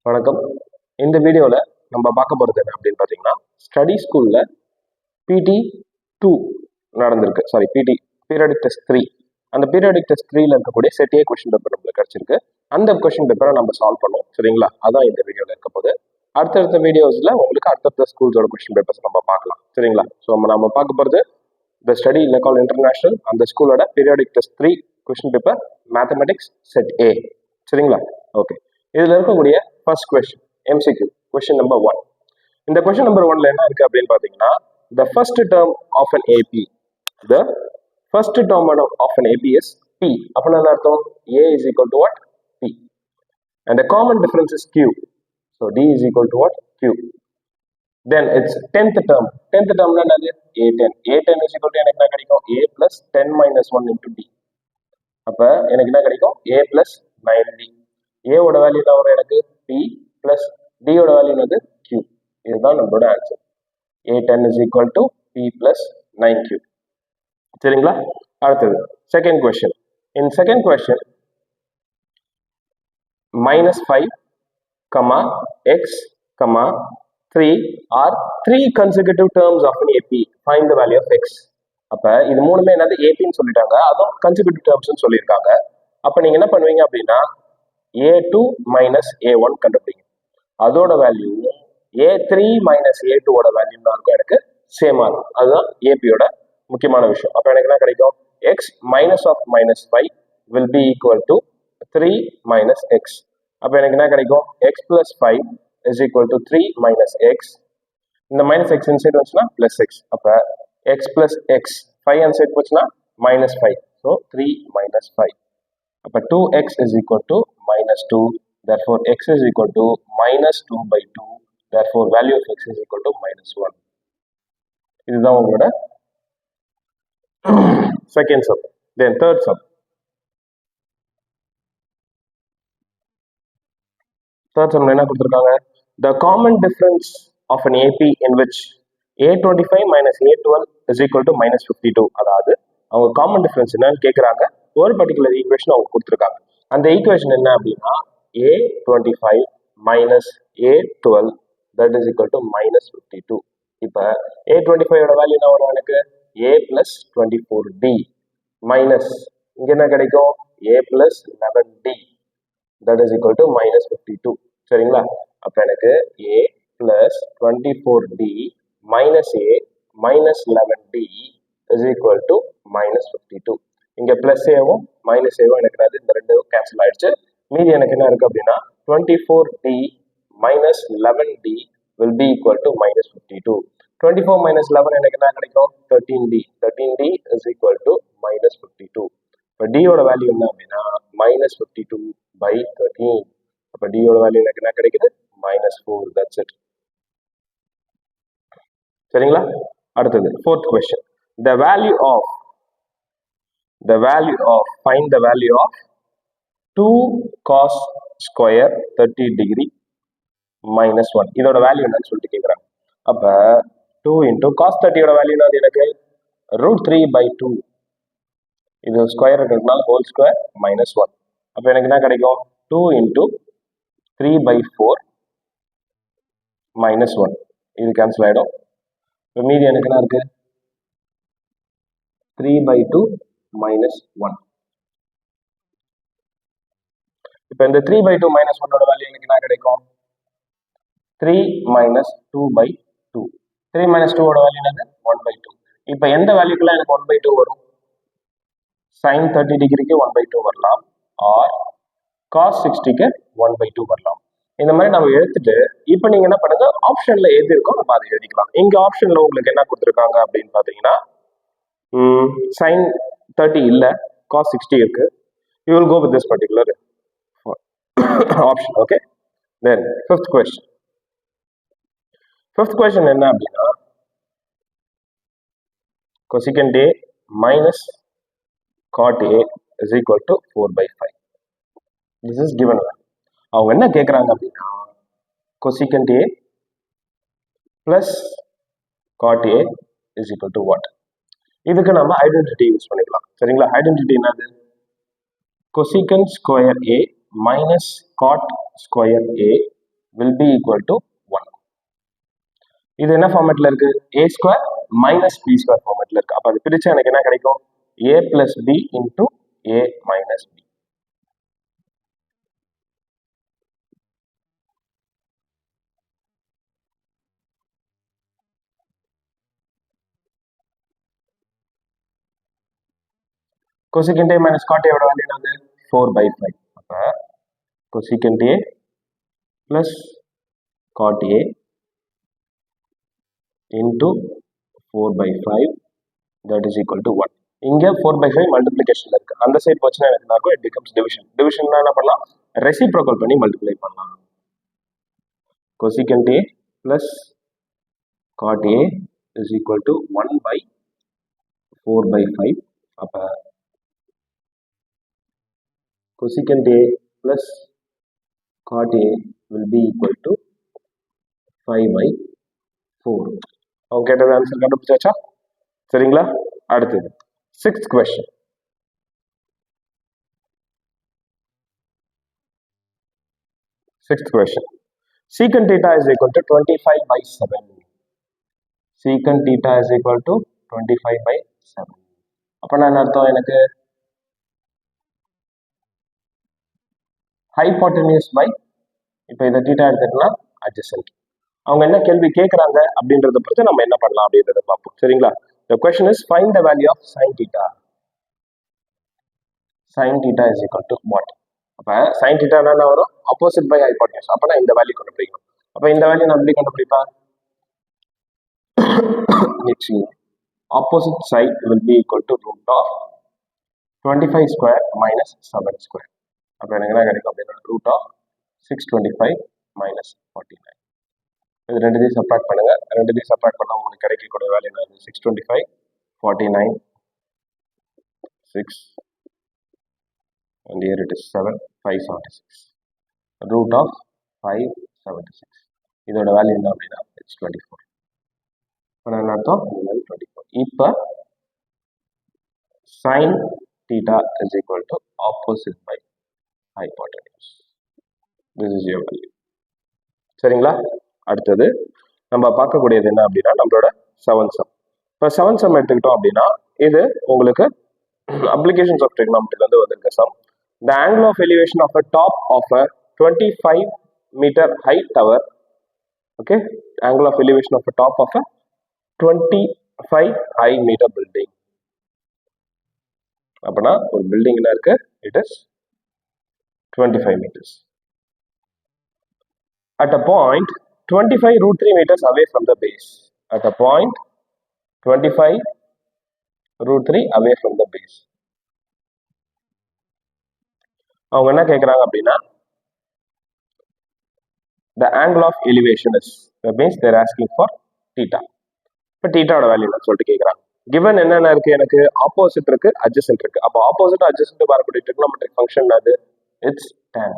வணக்கம். இந்த வீடியோவில் நம்ம பார்க்க போகிறது என்ன அப்படின்னு பார்த்தீங்கன்னா, ஸ்டடி ஸ்கூலில் பிடி 2 நடந்திருக்கு. பிடி பீரியாடிக் டெஸ்ட் 3. அந்த பீரியாடிக் டெஸ்ட் 3ல இருக்கக்கூடிய செட் ஏ கொஸ்டின் பேப்பர் நம்மளுக்கு கிடச்சிருக்கு. அந்த கொஸ்டின் பேப்பரை நம்ம சால்வ் பண்ணோம். சரிங்களா? அதான் இந்த வீடியோவில் இருக்க போது. அடுத்தடுத்த வீடியோஸில் உங்களுக்கு அடுத்தடுத்த ஸ்கூல்ஸோட கொஸ்டின் பேப்பர்ஸ் நம்ம பார்க்கலாம். சரிங்களா? ஸோ நம்ம பார்க்க போகிறது த ஸ்டடி லெக்கால் இன்டர்நேஷனல், அந்த ஸ்கூலோட periodic test 3 question paper mathematics set ஏ. சரிங்களா? ஓகே. இதில் இருக்கக்கூடிய first question MCQ question number 1. இந்த கொஸ்டின் நம்பர் 1ல என்ன இருக்கு அப்படின்னு பார்த்தீங்கன்னா, the first term of an AP, the first term of an AP is P. அப்படின்னா என்ன அர்த்தம்? A is equal to what? P. And the common difference is Q. So D is equal to what? Q. Then it's 10th term. 10th term என்னது? A10. A10 is equal to எனக்கு என்ன கிடைக்கும்? A plus 10 minus 1 into D. அப்ப எனக்கு என்ன கிடைக்கும்? A plus 9D. A ஓட value என்ன வரும் எனக்கு? P plus D ஓட வேல்யூ என்னது? Q. இதுதான் நம்மளோட answer. A10 is equal to P plus 9Q. சரிங்களா? அடுத்தது second question. In second question, -5, x, 3 are 3 consecutive terms of an AP. Find the value of x. அப்ப இது மூணுமே என்னது? ஏபின்னு சொல்லிட்டாங்க, அதுவும் கன்சிக்யூட்டிவ் டேர்ம்ஸ்னு சொல்லியிருக்காங்க. அப்ப நீங்க என்ன பண்ணுவீங்க அப்படின்னா, A2 minus A1 கண்டுபிடிங்க. அதோட வேல்யூ A3 minus A2 ஓட வேல்யூ தான் இருக்கும், எனக்கு சேமா இருக்கும். அதுதான் ஏபியோட முக்கியமான விஷயம். அப்ப எனக்கு என்ன கிடைக்கும்? x minus of -5 will be equal to 3 minus x. அப்ப எனக்கு என்ன கிடைக்கும்? x plus 5 is equal to 3 minus x. இந்த minus x inside வந்துச்சுன்னா plus x. அப்ப x plus x 5 inside போச்சுன்னா -5. So 3 minus 5. அப்ப 2x is equal to -2. Therefore x is equal to -2 by 2. Therefore value of x is equal to -1. இதுதான் உங்களோட second sum. Then third sum. Third sum என்ன கொடுத்திருக்காங்க? The common difference of an AP in which A25 minus A12 is equal to -52. அதாவது அவங்க common difference என்னன்னு கேட்குறாங்க. ஒரு particular equation அவங்க கொடுத்துருக்காங்க. அந்த ஈக்குவேஷன் என்ன அப்படின்னா, A25 minus A12 that is equal to -52. இப்போ A25 ஓட வேல்யூ என்ன வரும் எனக்கு? A plus 24D minus இங்க என்ன கிடைக்கும்? A plus 11D that is equal to -52. சரிங்களா? அப்ப எனக்கு A plus 24D minus A minus 11D is equal to -52. இங்க பிளஸ் ஏவும் மைனஸ் ஏவும் எனக்கு இந்த ரெண்டு கேன்சல் ஆயிடுச்சு. மீதி எனக்கு என்ன இருக்கு அப்படின்னா, 24D minus 11D will be equal to -52. 24 minus 11 எனக்கு என்ன கிடைக்கும்? 13D. 13D is equal to -52. இப்போ D ஓட வேல்யூ என்ன அப்படின்னா -52 by 13. அப்போ D ஓட வேல்யூ எனக்கு என்ன கிடைக்குது? -4. That's it. சரிங்களா? அடுத்தது fourth question. The value of find the value of 2 cos square 30 degree minus 1. இதோட வேல்யூ என்னன்னு சொல்லிட்டு கேட்குறாங்க. அப்ப 2 into cos 30 ஓட வேல்யூ என்னது எனக்கு? √3/2. இது ஸ்கொயர் இருக்கிறதுனால ஹோல் ஸ்கொயர் -1. அப்ப எனக்கு என்ன கிடைக்கும்? 2 into 3/4 -1. இது கேன்சல் ஆயிடும். இப்போ மீதி எனக்கு என்ன இருக்கு? 3/2 -1. இப்போ இந்த 3/2 -1 ஓட வேல்யூ எனக்கு என்ன கிடைக்கும்? 3 minus 2/2. 3 minus 2 ஓட வேல்யூ என்னது? 1/2. இப்போ எந்த வேல்யூக்குலாம் எனக்கு 1/2 வரும்? sin 30 டிகிரிக்கு 1/2 வரலாம், ஆர் cos 60க்கு 1/2 வரலாம். இந்த மாதிரி நம்ம எடுத்துட்டு இப்போ நீங்க என்ன பண்ணுங்க, ஆப்ஷன்ல எது இருக்கோ நம்ம அதை எழுதிக்கலாம். இங்க ஆப்ஷன்ல உங்களுக்கு என்ன கொடுத்துருக்காங்க அப்படின்னு பாத்தீங்கன்னா, sin 30 இல்ல, cos 60 இருக்கு. You will go with this particular option. Okay. Then fifth question. Fifth question என்ன அப்படின்னா, cosecant A minus cot A is equal to 4/5. This is given. அவங்க என்ன கேட்குறாங்க அப்படின்னா, cosecant A plus cot A is equal to what? இதுக்கு நம்ம identity use பண்ணிக்கலாம். சரிங்களா? ஐடென்டிட்டி என்னது? cosecant square A minus cot square A will be equal to 1. இது என்ன ஃபார்மேட்ல இருக்கு? a square minus b square ஃபார்மேட்ல இருக்கு. அப்ப அது பிரிச்சா எனக்கு என்ன கிடைக்கும்? a plus b into a minus b. cosecant a minus cot a ஓட வேல்யூ என்னது? 4/5. அப்ப cosecant a plus cot a into 4/5 that is equal to 1. இங்க 4/5 மல்டிப்ளிகேஷன்ல இருக்கு. அந்த சைடு போச்சுன்னா என்ன ஆகும்? It becomes division. டிவிஷன்னா என்ன பண்ணலாம்? ரெசிப்ரோக்கல் பண்ணி மல்டிப்ளை பண்ணலாம். cosecant a plus cot a is equal to 1/4/5. அப்ப cosecant a plus cot a will be equal to 5/4. அவங்க கேட்டது ஆன்சர் கண்டுபிடிச்சாச்சா? சரிங்களா? அடுத்தது 6th question. Secant theta is equal to 25/7. Secant theta is equal to 25/7. அப்ப நான் அர்த்தம் எனக்கு hypotenuse by இப்போ இதை தீட்டா எடுத்துட்டோம்னா adjacent. அவங்க என்ன கேள்வி கேட்கறாங்க அப்படின்றத பொறுத்து நம்ம என்ன பண்ணலாம் அப்படின்றத பார்ப்போம். சரிங்களா? The question is find the value of sin theta. Sin theta is equal to what? அப்ப sin theta என்ன வரும்? opposite by hypotenuse. அப்ப நான் இந்த வேல்யூ கண்டுபிடிக்கணும். அப்ப இந்த வேல்யூ நான் எப்படி கண்டுபிடிப்பேன்? Opposite side will be equal to root of 25 square minus 7 square. அப்ப எனக்கு என்ன கிடைக்கும் அப்படின்னா root of 625 minus 49. இது ரெண்டுத்தையும் சப்ராக்ட் பண்ணுங்க. ரெண்டுத்தையும் சப்ராக்ட் பண்ணா உங்களுக்கு கிடைக்கக்கூடிய வேல்யூ என்ன? 625 49 6 and here it is 7 576. root of 576. இதோட வேல்யூ என்ன அப்படின்னா it's 24. என்ன அர்த்தம்? 24. இப்போ sin theta is equal to opposite by hypotenuse. This is your value. சரிங்களா? அடுத்தது நம்ம பார்க்கக்கூடியது என்ன அப்படின்னா நம்மளோட 7th sum. இப்போ 7th sum எடுத்துக்கிட்டோம் அப்படின்னா இது உங்களுக்கு applications of trigonometry வந்து வந்திருக்க sum. The angle of elevation of a top of a 25-meter high tower. Okay, angle of elevation of a top of a 25 high meter building. அப்பனா ஒரு building என்ன இருக்கு? It is 25 meters. At a point 25 root 3 meters away from the base. At a point 25 root 3 away from the base. அவங்க என்ன கேட்குறாங்க அப்படின்னா the angle of elevation is, that means they are asking for theta. இப்போ thetaவோட value என்ன சொல்லிட்டு கேட்குறாங்க. given என்னென்ன இருக்கு? எனக்கு ஆப்போசிட் இருக்கு, adjacent இருக்கு. அப்போ ஆப்போசிட் adjacent வரக்கூடிய trigonometric function அது it's tan.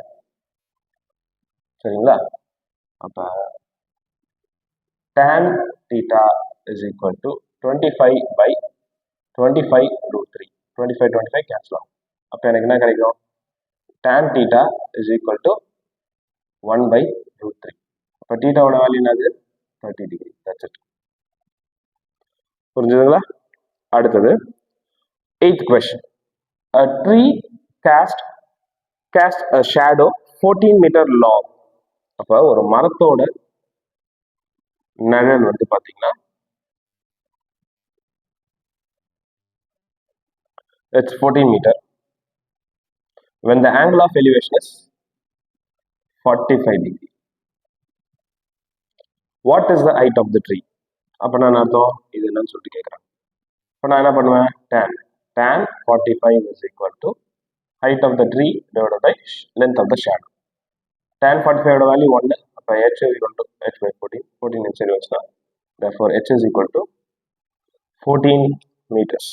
சரிங்களா? அப்ப tan theta is equal to 25 by 25 root 3. 25 cancel ஆகும். அப்ப எனக்கு என்ன கிடைக்கும்? tan theta is equal to 1 by root 3. அப்ப thetaவோட வேல்யூ என்னது? 30 degree. That's it. புரிஞ்சுதுங்களா? அடுத்தது 8th question. A tree cast a shadow 14 meter long. அப்ப ஒரு மரத்தோட நிழல் வந்து பாத்தீங்கன்னா it's 14 meter when the angle of elevation is 45 degree. What is the height of the tree? அப்ப நான் அர்த்தம் இது என்னன்னு சொல்லிட்டு கேட்குறேன். இப்போ நான் என்ன பண்ணுவேன்? tan 45 is equal to height of the tree divided by length of the shadow. tan 45 ஓட வேல்யூ 1. அப்போ h is equal to h by 14 inside வச்சுனா therefore h is equal to 14 meters.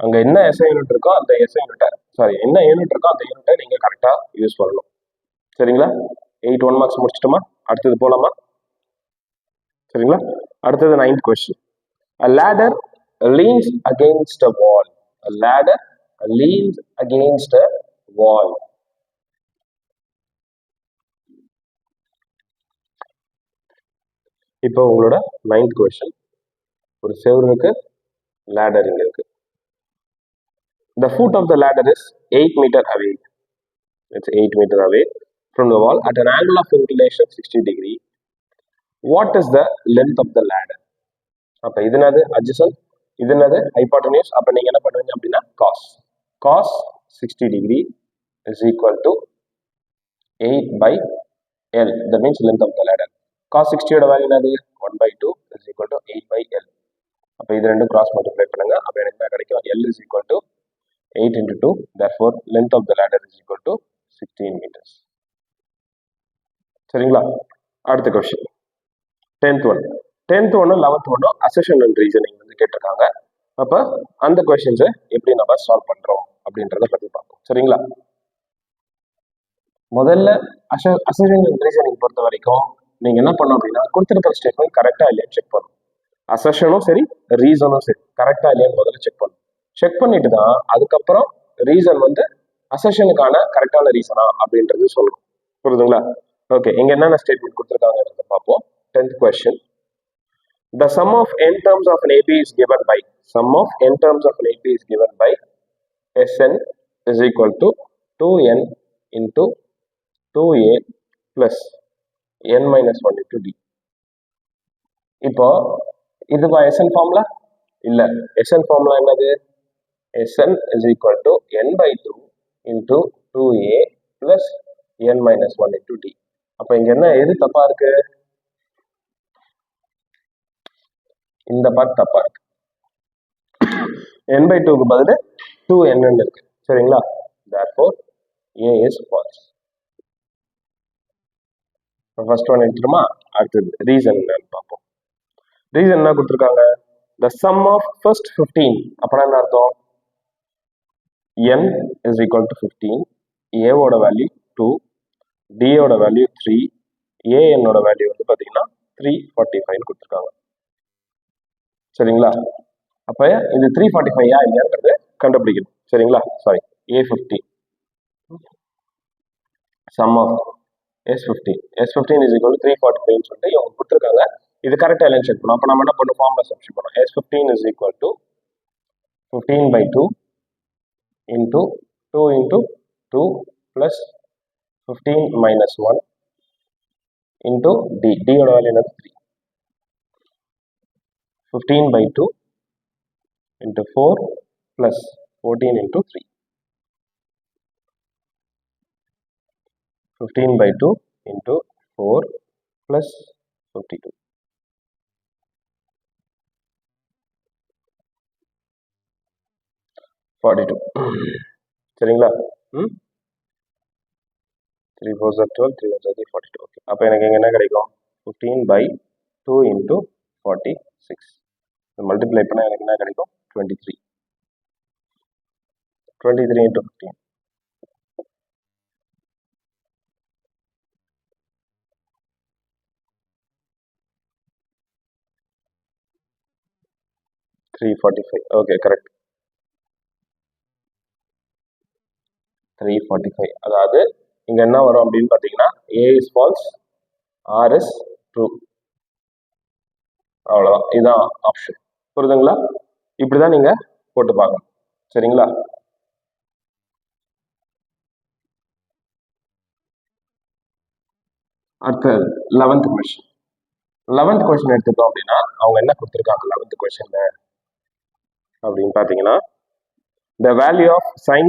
அங்க என்ன SI யூனிட் இருக்கோ அந்த SI யூனிட்டை என்ன unit இருக்கோ அந்த யூனிட்டை நீங்க கரெக்டா யூஸ் பண்ணணும். சரிங்களா? 8 1 மார்க்ஸ் முடிச்சிட்டோமா? அடுத்தது போலாமா? சரிங்களா? அடுத்தது 9th question. A ladder leans against a wall. A ladder leans against a wall. இப்போ உங்களோட 9th கொஸ்டின். ஒரு செவுரு இருக்கு, லேடர் இங்க இருக்கு. The foot of the ladder is 8 meter away. It's 8 meter away from the wall at an angle of inclination 60 degree. What is the length of the ladder? அப்ப இது என்னது adjacent, இது என்னது hypotenuse. அப்ப நீங்க என்ன பண்ணுவீங்க அப்படின்னா cos 60 degree is equal to 8 by L. That means length of the ladder. Cos 60 ஓட வேல்யூ என்னது 1 by 2 is equal to 8 by L. அப்ப இது ரெண்டும் கிராஸ் மல்டிப்ளை பண்ணுங்க. அப்ப எனக்கு என்ன கிடைக்கும்? L is equal to 8 into 2. Therefore length of the ladder is equal to 16 meters. சரிங்களா? அடுத்த question 10th one. 10th one 11th one assertion and reasoning வந்து கேட்டிருக்காங்க. அப்ப அந்த கொஸ்டின்ஸை எப்படி நம்ம சால்வ் பண்றோம் அப்படின்றத பத்தி பார்ப்போம். சரிங்களா? முதல்ல அசெஷன் அண்ட் ரீசனிங் பொறுத்த வரைக்கும் நீங்க என்ன பண்ணணும் அப்படின்னா கொடுத்துருக்கிற ஸ்டேட்மெண்ட் கரெக்டா இல்லையான்னு செக் பண்ணணும். அசெஷனும் சரி ரீசனும் சரி கரெக்டா இல்லையான்னு முதல்ல செக் பண்ணணும். செக் பண்ணிட்டு தான் அதுக்கப்புறம் ரீசன் வந்து அசெஷனுக்கான கரெக்டான ரீசனா அப்படின்றது சொல்லணும். புரியுதுங்களா? ஓகே, இங்க என்னென்ன ஸ்டேட்மெண்ட் கொடுத்துருக்காங்க பார்ப்போம். 10th question. The sum of n terms of an AP is given by Sn is equal to 2n into 2a plus n minus 1 into d. இப்போ இதுவா Sn ஃபார்முலா? இல்ல. Sn ஃபார்முலா என்னது? Sn is equal to n by 2 into 2a plus n minus 1 into d. அப்ப இங்க என்ன எது தப்பா இருக்கு? இந்த பார்ட் தப்பா இருக்கு. n by 2க்கு பதில் 2n இருக்கு. சரிங்களா? therefore a is false. First one எடுத்துட்டுமா? அடுத்தது ரீசன் என்னன்னு பார்ப்போம். ரீசன் என்ன கொடுத்துருக்காங்க? the sum of first 15. அப்படின்னா என்ன அர்த்தம்? n is equal to 15, a ஓட வேல்யூ 2, d ஓட வேல்யூ 3, an ஓட வேல்யூ வந்து பாத்தீங்கன்னா 345 கொடுத்துருக்காங்க. சரிங்களா? அப்ப இது 345 இல்லையான்றது கண்டுபிடிக்கணும். சரிங்களா? Sorry, a15 sum of s15 is equal to 345 சொல்லிட்டு இவங்க கொடுத்துருக்காங்க. இது கரெக்டா இல்லைன்னு செக் பண்ணும். அப்ப நம்ம என்ன பண்ணும்? ஃபார்முலா சப்ஸ்டிட்யூட் பண்ணுவோம். s15 is equal to 15 by 2 into 2 into 2 plus 15 minus 1 into d ஓட வேல்யூ என்னது 3. 15 by 2 into 4 plus 14 into 3. 15 by 2 into 4 plus 52. 42. சரிங்களா? 3 4s are 12, 3 1s are 42. Okay, அப்ப எனக்கு இங்க என்ன கிடைக்கும்? 15 by 2 into 46. மல்டிப்ளை பண்ணா எனக்கு என்ன கிடைக்கும்? 23. 23 into 15. 345. Okay, correct. 345. அதாவது இங்க என்ன வரும் அப்படின்னு பாத்தீங்கன்னா a is false, r is true. அவ்வளவுதான், இதுதான் ஆப்ஷன். புரியுதுங்களா? இப்படிதான் நீங்க போட்டு பார்க்கணும். சரிங்களா? அடுத்த 11th கொஸ்டின். 11th கொஸ்டின் எடுத்துட்டோம் அப்படின்னா அவங்க என்ன கொடுத்துருக்காங்க 11th கொஸ்டின்ல அப்படின்னு பாத்தீங்கன்னா the value of sin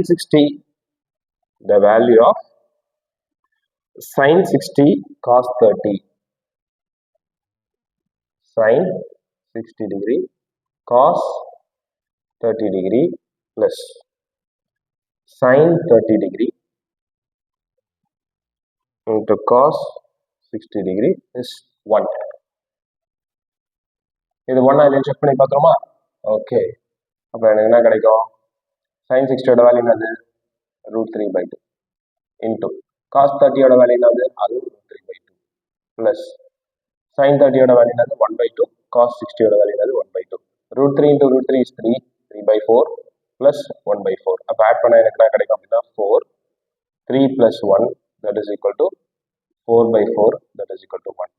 60 cos 30. sin 60 degree cos 30 degree plus sin 30 degree into cos 60 degree is 1. இது 1 இல்லைன்னு செக் பண்ணி பார்த்துருமா? ஓகே, அப்ப எனக்கு என்ன கிடைக்கும்? sin 60 ஓட வேல்யூ என்னது? √3 by 2 into cos 30 ஓட வேல்யூ என்னது? அது √3 by 2 plus sin 30 ஓட வேல்யூ என்னது? 1 by 2, cos 60 ஓட வேல்யூ என்னது? 1 by 2. √3 into √3 is 3, 3 by 4 plus 1 by 4. அப்ப ஆட் பண்ணா எனக்கு என்ன கிடைக்கும் அப்படின்னா 4, 3 plus 1 that is equal to 4 by 4 that is equal to 1.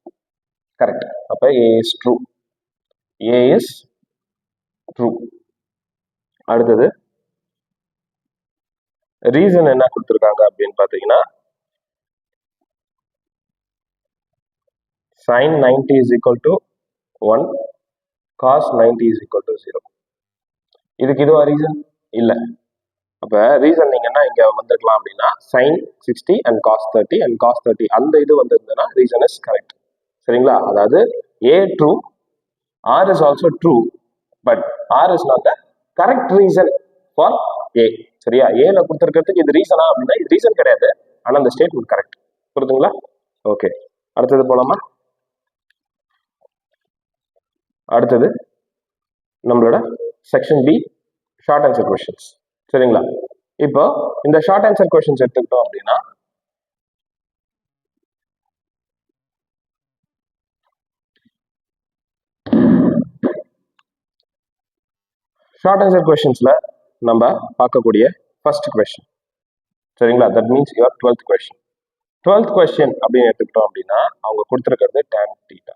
Correct. அப்போ A is true. A is true. அடுத்தது ரீசன் என்ன கொடுத்துருக்காங்க அப்படின்னு பார்த்தீங்கன்னா sin 90 is equal to 1, cos 90 is equal to 0. இதுக்கு இதுவா ரீசன் இல்லை. அப்போ ரீசன் நீங்கன்னா இங்கே வந்துருக்கலாம் அப்படின்னா sin 60 and cos 30 and cos 30 அந்த இது வந்திருந்ததுன்னா ரீசன் இஸ் கரெக்ட். சரிங்களா? அதாவது A true, R is also true, but R is not the correct reason for A. சரியா? ஏல கொடுத்துருக்கிறதுக்கு இது ரீசனா அப்படின்னா இது ரீசன் கிடையாது, ஆனால் அந்த ஸ்டேட்மெண்ட் கரெக்ட். புரியுதுங்களா? ஓகே, அடுத்தது போலாமா? அடுத்தது நம்மளோட section B short answer questions. சரிங்களா? இப்போ இந்த ஷார்ட் ஆன்சர் கொஸ்டின்ஸ் எடுத்துக்கிட்டோம் அப்படின்னா ஷார்ட் ஆன்சர் கொஸ்டின்ஸ்ல நம்ம பார்க்கக்கூடிய ஃபர்ஸ்ட் கொஸ்டின். சரிங்களா? That means your 12th question. 12th question அப்படின்னு எடுத்துக்கிட்டோம் அப்படின்னா அவங்க கொடுத்துருக்கிறது tan theta.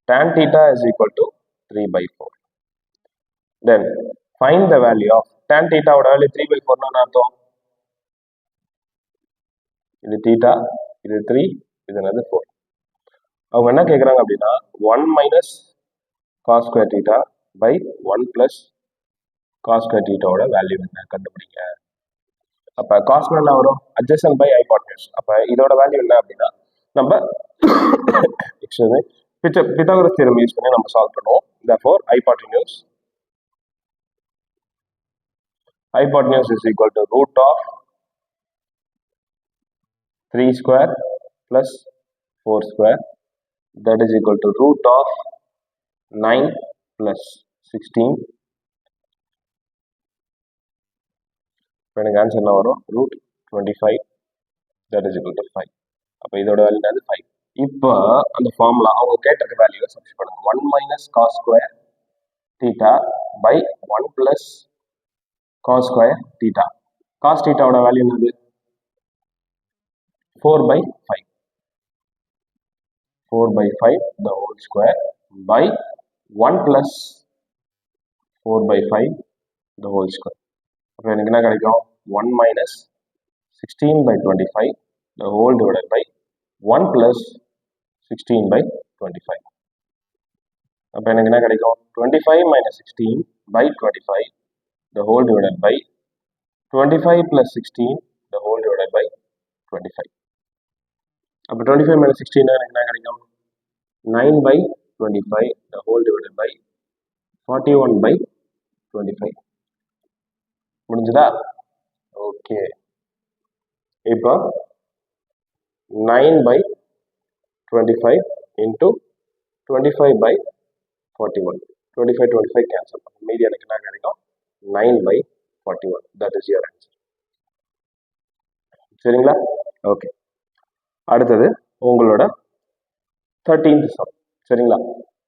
Tan theta is equal to 3/4. Then find the value of tan theta ஓட வேல்யூ 3/4 னா அர்த்தம் இது theta, இது 3, இது என்னது 4. அவங்க என்ன கேட்குறாங்க அப்படின்னா 1 minus cos square theta by 1 plus cos square theta ஓட வேல்யூ என்ன கண்டுபிடிங்க. அப்போ cos என்ன வரும்? adjacent by hypotenuse. அப்போ இதோட வேல்யூ என்ன அப்படின்னா நம்ம பித்தாகரஸ் தியரம் யூஸ் பண்ணி நம்ம சால்வ் பண்ணுவோம். therefore hypotenuse is equal to root of 3 square plus 4 square, that is equal to root of 9 plus 16. இப்போ எனக்கு ஆன்சர் என்ன வரும்? root 25, that is equal to 5. அப்போ இதோட வேல்யூ என்னது? 5. இப்போ அந்த ஃபார்முலா அவங்க கேட்டிருக்க வேல்யூவை சப்ஸ்டிட் பண்ணுங்க. 1 minus cos square theta by 1 plus cos square theta. cos theta ஓட வேல்யூ என்னது? 4/5. 4/5 the whole square by 1 plus 4/5 the whole square. அப்போ எனக்கு என்ன கிடைக்கும்? 1 minus 16/25 the whole divided by 1 plus 16/25. அப்போ எனக்கு என்ன கிடைக்கும்? 25 minus 16/25 the whole divided by 25 plus 16 the whole divided by 25. அப்போ 25 minus 16 எனக்கு என்ன கிடைக்கும்? 9/25 the whole divided by 41/25. முடிஞ்சுதா? ஓகே, இப்போ 9/25 into 25/41. 25 கேன்சல் பண்ணும். மீதி எனக்கு என்ன கிடைக்கும்? 9/41. that is your answer. சரிங்களா? ஓகே, அடுத்தது உங்களோட 13th சம். சரிங்களா?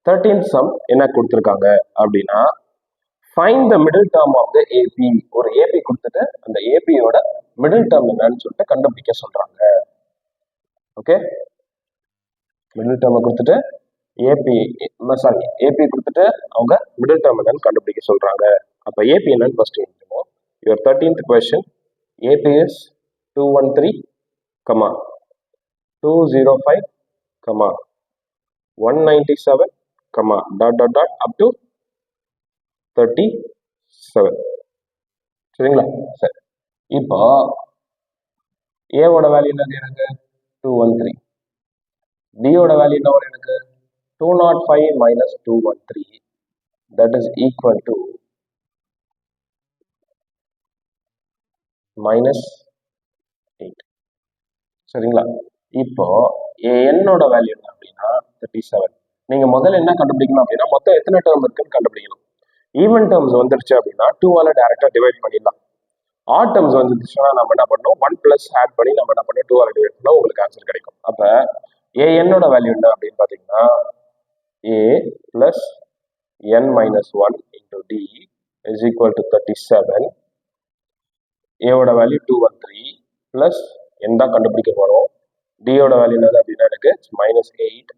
13th சம் என்ன கொடுத்துருக்காங்க அப்படின்னா find the middle term of the AP. ஒரு ஏபி கொடுத்துட்டு அந்த ஏபியோட மிடில் டேர்ம் என்னன்னு சொல்லிட்டு கண்டுபிடிக்க சொல்றாங்க. ஓகே, மிடில் டேர்மை கொடுத்துட்டு ஏபி கொடுத்துட்டு அவங்க மிடில் டேர்ம் என்னன்னு கண்டுபிடிக்க சொல்றாங்க. அப்போ ஏபி என்னன்னு ஃபர்ஸ்ட் எழுதுவோம். Your 13th question AP is 213, 205, 197, up to 37. சரிங்களா? சரி, இப்போ ஏவோட வேல்யூ என்னது? எனக்கு 213. டியோட வேல்யூ என்ன வரும்? எனக்கு 205 minus 213, that is equal to -8. சரிங்களா? இப்போ என்னோட வேல்யூ என்ன அப்படின்னா 37. நீங்க முதல்ல என்ன கண்டுபிடிக்கணும் அப்படின்னா மொத்தம் எத்தனை டேர்ம் இருக்குன்னு கண்டுபிடிக்கணும். ஈவன் டேர்ம்ஸ் வந்துருச்சு அப்படின்னா 2ஆல டைரக்டா டிவைட் பண்ணிடலாம். ஆட் டேர்ம்ஸ் வந்துருச்சுன்னா நம்ம என்ன பண்ணோம்? 1 plus ஆட் பண்ணி நம்ம என்ன பண்ணோம்? 2ஆல டிவைட் பண்ணா உங்களுக்கு ஆன்சர் கிடைக்கும். அப்ப என்னோட வேல்யூ என்ன அப்படின்னு பாத்தீங்கன்னா a plus n minus 1 into d is equal to 37. ஏவோட வேல்யூ 213 plus n தான் கண்டுபிடிக்க போறோம். டியோட வேல்யூ என்னது அப்படின்னா எனக்கு -8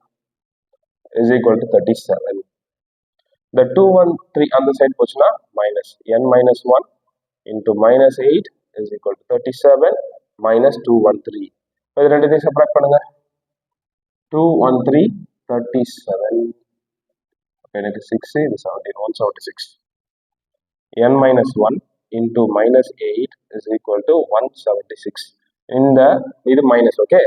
is equal to 37. The 213 on the side போச்சுன்னா minus n minus 1 into minus 8 is equal to 37 minus 213. இது ரெண்டுத்தையும் சப்ராக்ட் பண்ணுங்க. 213 37 எனக்கு 6 இது 17 176. n minus 1 into minus 8 is equal to 176. இந்த இது மைனஸ். ஓகே,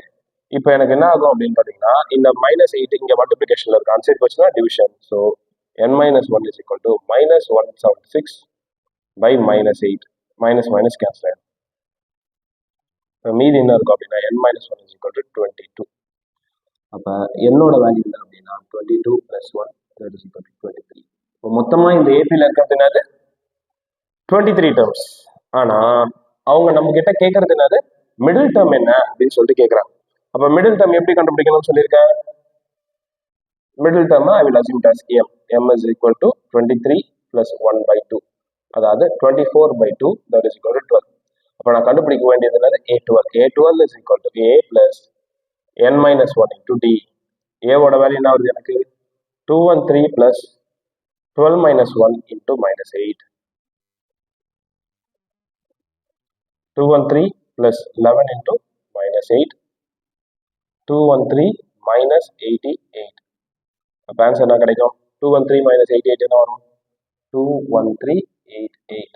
இப்போ எனக்கு என்ன ஆகும் அப்படின்னு பார்த்தீங்கன்னா இந்த minus 8 இங்கே மல்டிப்ளிகேஷனில் இருக்கு, அந்த சைட் போச்சுன்னா division. So n minus 1 is equal to minus 176 by minus 8. Minus minus cancel ஆகிடும். இப்போ மீதி என்ன இருக்கும் அப்படின்னா n minus 1 is equal to 22. அப்போ என்னோட வேல்யூ என்ன அப்படின்னா 22 plus 1 that is equal to 23. இப்போ மொத்தமாக இந்த ஏபியில் இருக்கிறது என்னது 23 டேர்ம்ஸ். ஆனால் அவங்க நம்ம கிட்ட கேட்கறது என்னது மிடில் டேர்ம் என்ன அப்படின்னு சொல்லிட்டு கேட்குறாங்க. அப்போ மிடில் டேர்ம் எப்படி கண்டுபிடிக்கணும்னு சொல்லியிருக்கேன். Middle term I will assume as m. m is equal to 23 plus 1 by 2. அதாவது 24 by 2 that is equal to 12. அப்போ நான் கண்டுபிடிக்க வேண்டியது என்னது a12. a12 is equal to a plus n minus 1 into d. a-ஓட value என்ன வருது எனக்கு 213 plus 12 minus 1 into minus 8. 213 plus 11 into minus 8. 213 minus 88. அப்போ ஆன்சர் என்ன கிடைக்கும் 213 minus 88 என்ன வரும் 21388.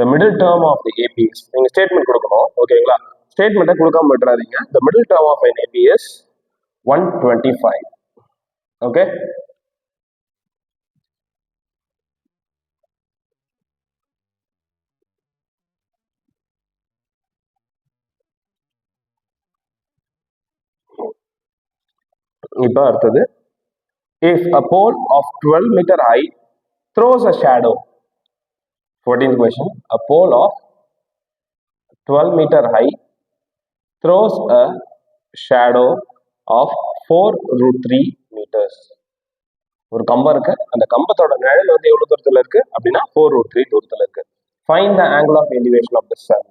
The middle term of the AP is, நீங்க ஸ்டேட்மெண்ட் கொடுக்கணும். ஓகேங்களா, ஸ்டேட்மெண்ட்டை கொடுக்காம விட்டுறாதீங்க. The middle term of an AP is 125. Okay, இப்போ அடுத்தது if a pole of 12 meter high throws a shadow. 14th question. A pole of 12 meter high throws a shadow of 4 root 3 meters. ஒரு கம்பம் இருக்கு, அந்த கம்பத்தோட நிழல் வந்து எவ்வளவு தூரத்துல இருக்கு அப்படின்னா 4 root 3 தூரத்துல இருக்கு. Find the angle of elevation of the sun.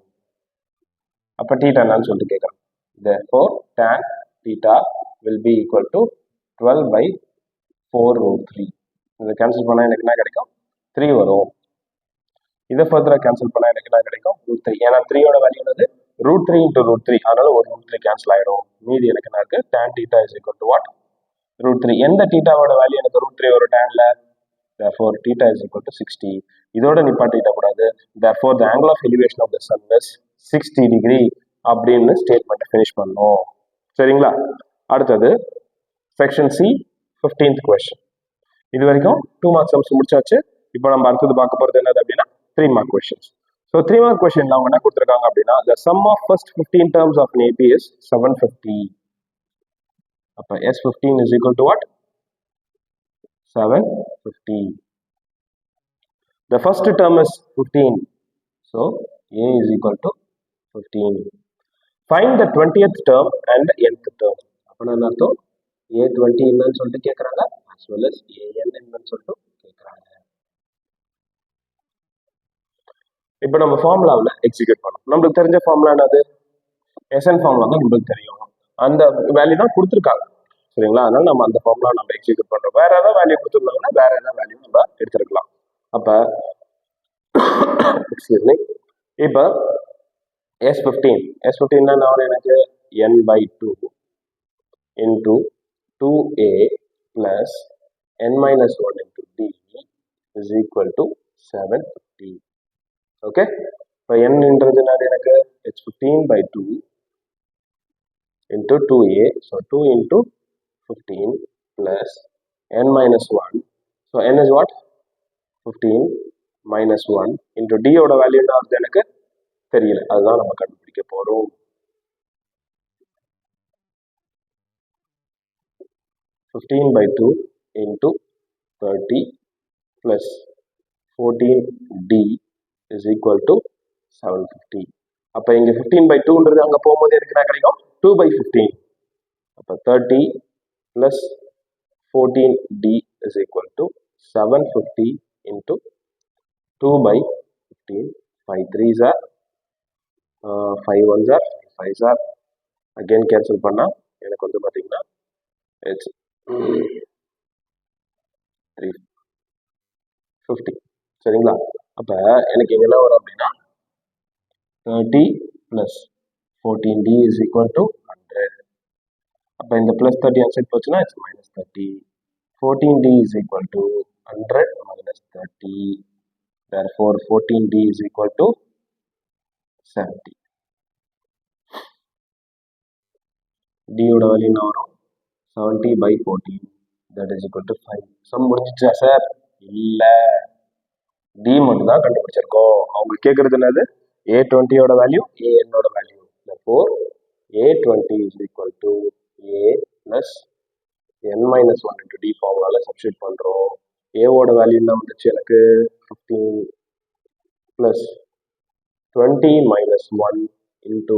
அப்ப θ என்னன்னு சொல்லிட்டு கேட்கறோம். Therefore tan theta will be equal to 12 by 4 root 3. இதை கேன்சல் பண்ணா எனக்கு என்ன கிடைக்கும் 3 வரும். இதை ஃபர்தரா கேன்சல் பண்ணா எனக்கு என்ன கிடைக்கும் ரூட் 3. ஏன்னா 3யோட வேல்யூ என்னது ரூட் 3 into ரூட் 3, அதனால ஒரு ரூட் 3 கேன்சல் ஆயிடும். மீதி எனக்கு என்ன இருக்கு tan theta is equal to what root 3. எந்த தீட்டாவோட வேல்யூ எனக்கு ரூட் 3 வரும் tanல, therefore theta is equal to 60. இதோட நிப்பாட்டிட்ட கூடாது. therefore the angle of elevation of the sun is 60 degree அப்படின்னு ஸ்டேட்மெண்ட்டை ஃபினிஷ் பண்ணோம். சரிங்களா, அடுத்தது செக்ஷன் சி 15th question. இது வரைக்கும் 2 மார்க் சம்ஸ் முடிச்சாச்சு. இப்போ நம்ம அடுத்தது பார்க்க போறது என்னது அப்படின்னா 3 மார்க் questions. ஸோ 3 மார்க் கொஸ்டின்ல அவங்க என்ன கொடுத்துருக்காங்க அப்படின்னா the sum of first 15 terms of an AP is 750. அப்போ S15 is equal to what 750. The first term is 15, so A is equal to 15. Find the 20th term and the nth term. அப்படின்னா என்ன அர்த்தம் A20 என்னன்னு சொல்லிட்டு கேட்குறாங்க, as well as AN என்னன்னு சொல்லிட்டு கேட்குறாங்க. இப்போ நம்ம ஃபார்முலாவில் எக்ஸிக்யூட் பண்ணோம். நம்மளுக்கு தெரிஞ்ச ஃபார்முலா என்னது SN ஃபார்முலா தான் நம்மளுக்கு தெரியும். அந்த வேல்யூ தான் கொடுத்துருக்காங்க. சரிங்களா, அதனால நம்ம அந்த ஃபார்முலா நம்ம எக்ஸிக்யூட் பண்றோம். வேற ஏதாவது வேல்யூ கொடுத்துருந்தாங்கன்னா வேற ஏதாவது வேல்யூ நம்ம எடுத்துருக்கலாம். அப்போ இப்போ S15 என்ன வரும் எனக்கு n by 2 into 2a plus n minus 1 into d is equal to 750. Okay, இப்போ nன்றது என்னது எனக்கு H15 by 2 into 2a, so 2 into 15 plus n minus 1, so n is what 15 minus 1 into d ஓட வேல்யூ என்ன வருது எனக்கு தெரியல, அதுதான் நம்ம கண்டுபிடிக்க போறோம். Fifteen by 2 into 30 plus 14d is equal to 750. அப்ப இங்க 15 by 2ன்றது அங்க போகும்போது எனக்கு என்ன கிடைக்கும் 2 by 15. அப்ப 30 plus 14d is equal to 750 into 2 by 15. 5 3s are 5 1s are 5s are again cancel பண்ணால் எனக்கு வந்து பார்த்தீங்கன்னா இட்ஸ் 350 சரிங்களா. அப்போ எனக்கு இங்கே என்ன வரும் அப்படின்னா 30 + 14d is equal to 100. அப்போ இந்த +30 அன்சைட் போச்சுன்னா it's -30. 14d is equal to 100 - 30. Therefore 14d is equal to 70. d ஓட வேல்யூ என்ன வரும் 70/14 that is equal to 5. Sum முடிஞ்சிச்சா சார்? இல்லை, d மட்டும் தான் கண்டுபிடிச்சிருக்கோம். அவங்க கேட்கறது என்னது a20 ஓட வேல்யூ an ஓட value. therefore a20 is equal to a plus n-1 into d ஃபார்முலால சப்ஸ்டிட் பண்றோம். a ஓட வேல்யூ என்ன வந்துச்சு எனக்கு 15 plus 20 minus 1 into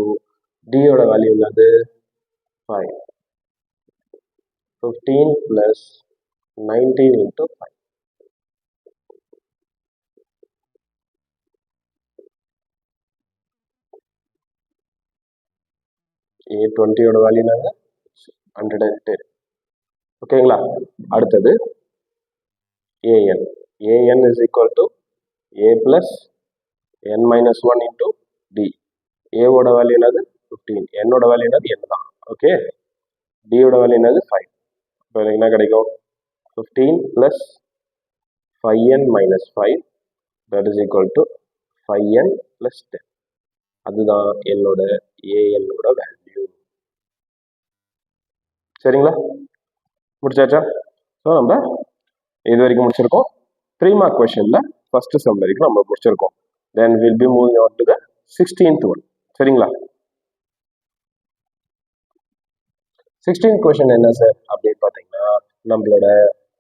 d ஓட வேல்யூ என்னது 5. 15 plus 19 into 5. a20 ஓட வேல்யூ என்னது 110. ஓகேங்களா. அடுத்தது an. an is equal to a plus n-1 into d. a ஓட வேல்யூ என்னது 15, n ஓட வேல்யூ என்னது n தான். ஓகே, d ஓட வேல்யூ என்னது 5. இப்போ எனக்கு என்ன கிடைக்கும் 15 plus 5n minus 5 that is equal to 5n plus 10. அதுதான் என்னோட an ஓட வேல்யூ. சரிங்களா, முடிச்சாச்சா? ஸோ நம்ம இது வரைக்கும் முடிச்சிருக்கோம். 3 மார்க் கொஸ்டின்ல ஃபர்ஸ்ட் சம் வரைக்கும் நம்ம முடிச்சிருக்கோம். Then will be moving on to the 16th one. சரிங்களா, 16th கொஸ்டின் என்ன சார் அப்படின்னு பார்த்தீங்கன்னா நம்மளோட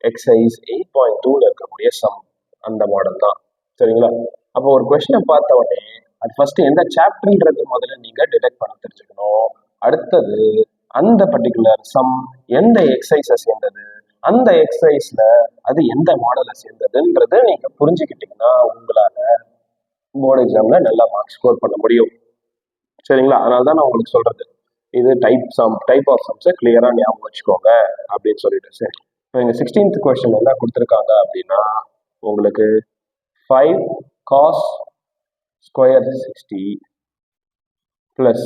எக்ஸசைஸ் 8.2ல இருக்கக்கூடிய சம் அந்த மாடல் தான். சரிங்களா, அப்போ ஒரு கொஸ்டினை பார்த்த உடனே அது ஃபர்ஸ்ட் எந்த சாப்டர்ன்றது முதல்ல நீங்க டிடெக்ட் பண்ண தெரிஞ்சுக்கணும். அடுத்தது அந்த பர்டிகுலர் சம் எந்த எக்ஸசைஸை சேர்ந்தது, அந்த எக்ஸசைஸ்ல அது எந்த மாடலை சேர்ந்ததுன்றதை நீங்க புரிஞ்சுக்கிட்டீங்கன்னா உங்களால போர்டு எக்ஸாம்ல நல்லா மார்க் ஸ்கோர் பண்ண முடியும். சரிங்களா, அதனால தான் நான் உங்களுக்கு சொல்றது இது டைப் ஆஃப் சம்ஸை கிளியரா ஞாபகம் வச்சுக்கோங்க அப்படின்னு சொல்லிட்டு. சரி, இப்போ இங்க 16th கொஸ்டின் என்ன கொடுத்துருக்காங்க அப்படின்னா உங்களுக்கு 5 cos square 60 plus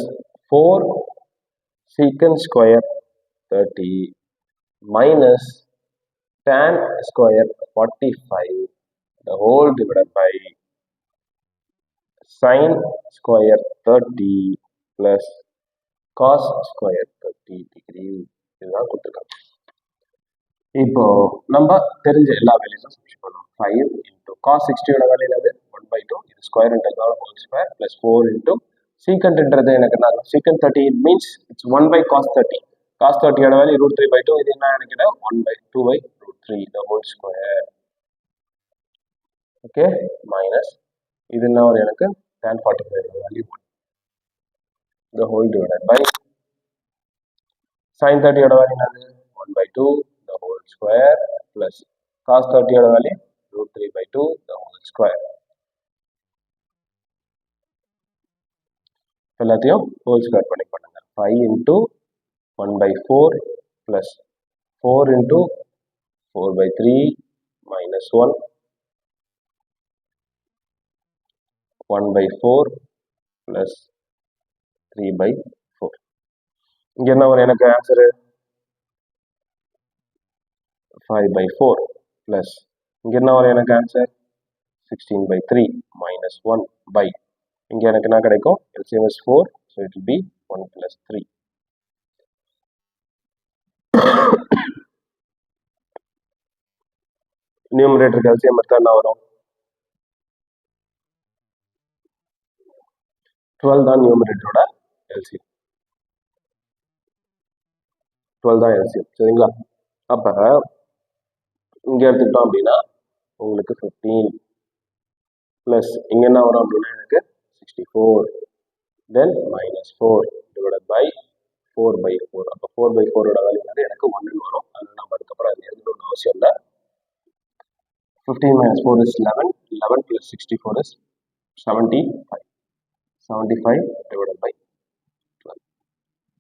4 secant square 30 minus tan square 45 the whole divided by sin square 30 plus cos square 30 degree. இதுதான் கொடுத்துருக்காங்க. இப்போ நம்ம தெரிஞ்ச எல்லா வேல்யூஸும் சப்ஸ்டிட் பண்ணணும். 5 into cos 60 ஓட வேல்யூ என்னது 1/2, இது ஸ்கொயர் இன்டர்னால ஹோல் ஸ்கொயர் plus 4 into secantன்றது எனக்கு என்ன secant 30 means it's 1/cos 30. cos 30 ஓட வேல்யூ √3/2, இது என்ன எனக்கு 1/2/√3 the whole square. Okay, minus இது என்ன வரும் எனக்கு tan 45 ஓட value 1 the whole divided by sin 30 ஓட வேல்யூ என்னது 1/2 the whole square plus cos 30 ஓட வேல்யூ √3/2 the whole square. எல்லாத்தையும் ஹோல் ஸ்கொயர் பண்ணி பண்ணுங்க. 5 into 1/4 plus 4 into 4/3 minus 1 1/4 plus 3/4. இங்க என்ன வரும் எனக்கு ஆன்சர் 5/4 plus இங்க என்ன வரும் எனக்கு ஆன்சர் 16/3 minus 1 by இங்க எனக்கு என்ன கிடைக்கும் LCM is 4, so it will be 1 plus 3. நியூமரேட்டருக்கு LCM எடுத்தா என்ன வரும் 12 தான் நியூமரேட்டரோட LCM, 12 தான் LCM. சரிங்களா, அப்ப இங்க எடுத்துக்கிட்டோம் அப்படின்னா உங்களுக்கு 15 பிளஸ் இங்க என்ன வரும் அப்படின்னா எனக்கு 64 தென் minus 4 divided by 4/4. அப்போ 4/4 ஓட வேல்யூ வந்து எனக்கு 1 வரும். அதனால நம்ம அதுக்கப்புறம் அது எழுதணும்னு அவசியம் இல்லை. 15 minus 4 is 11. 11 plus 64 is 75. 75 divided by 12.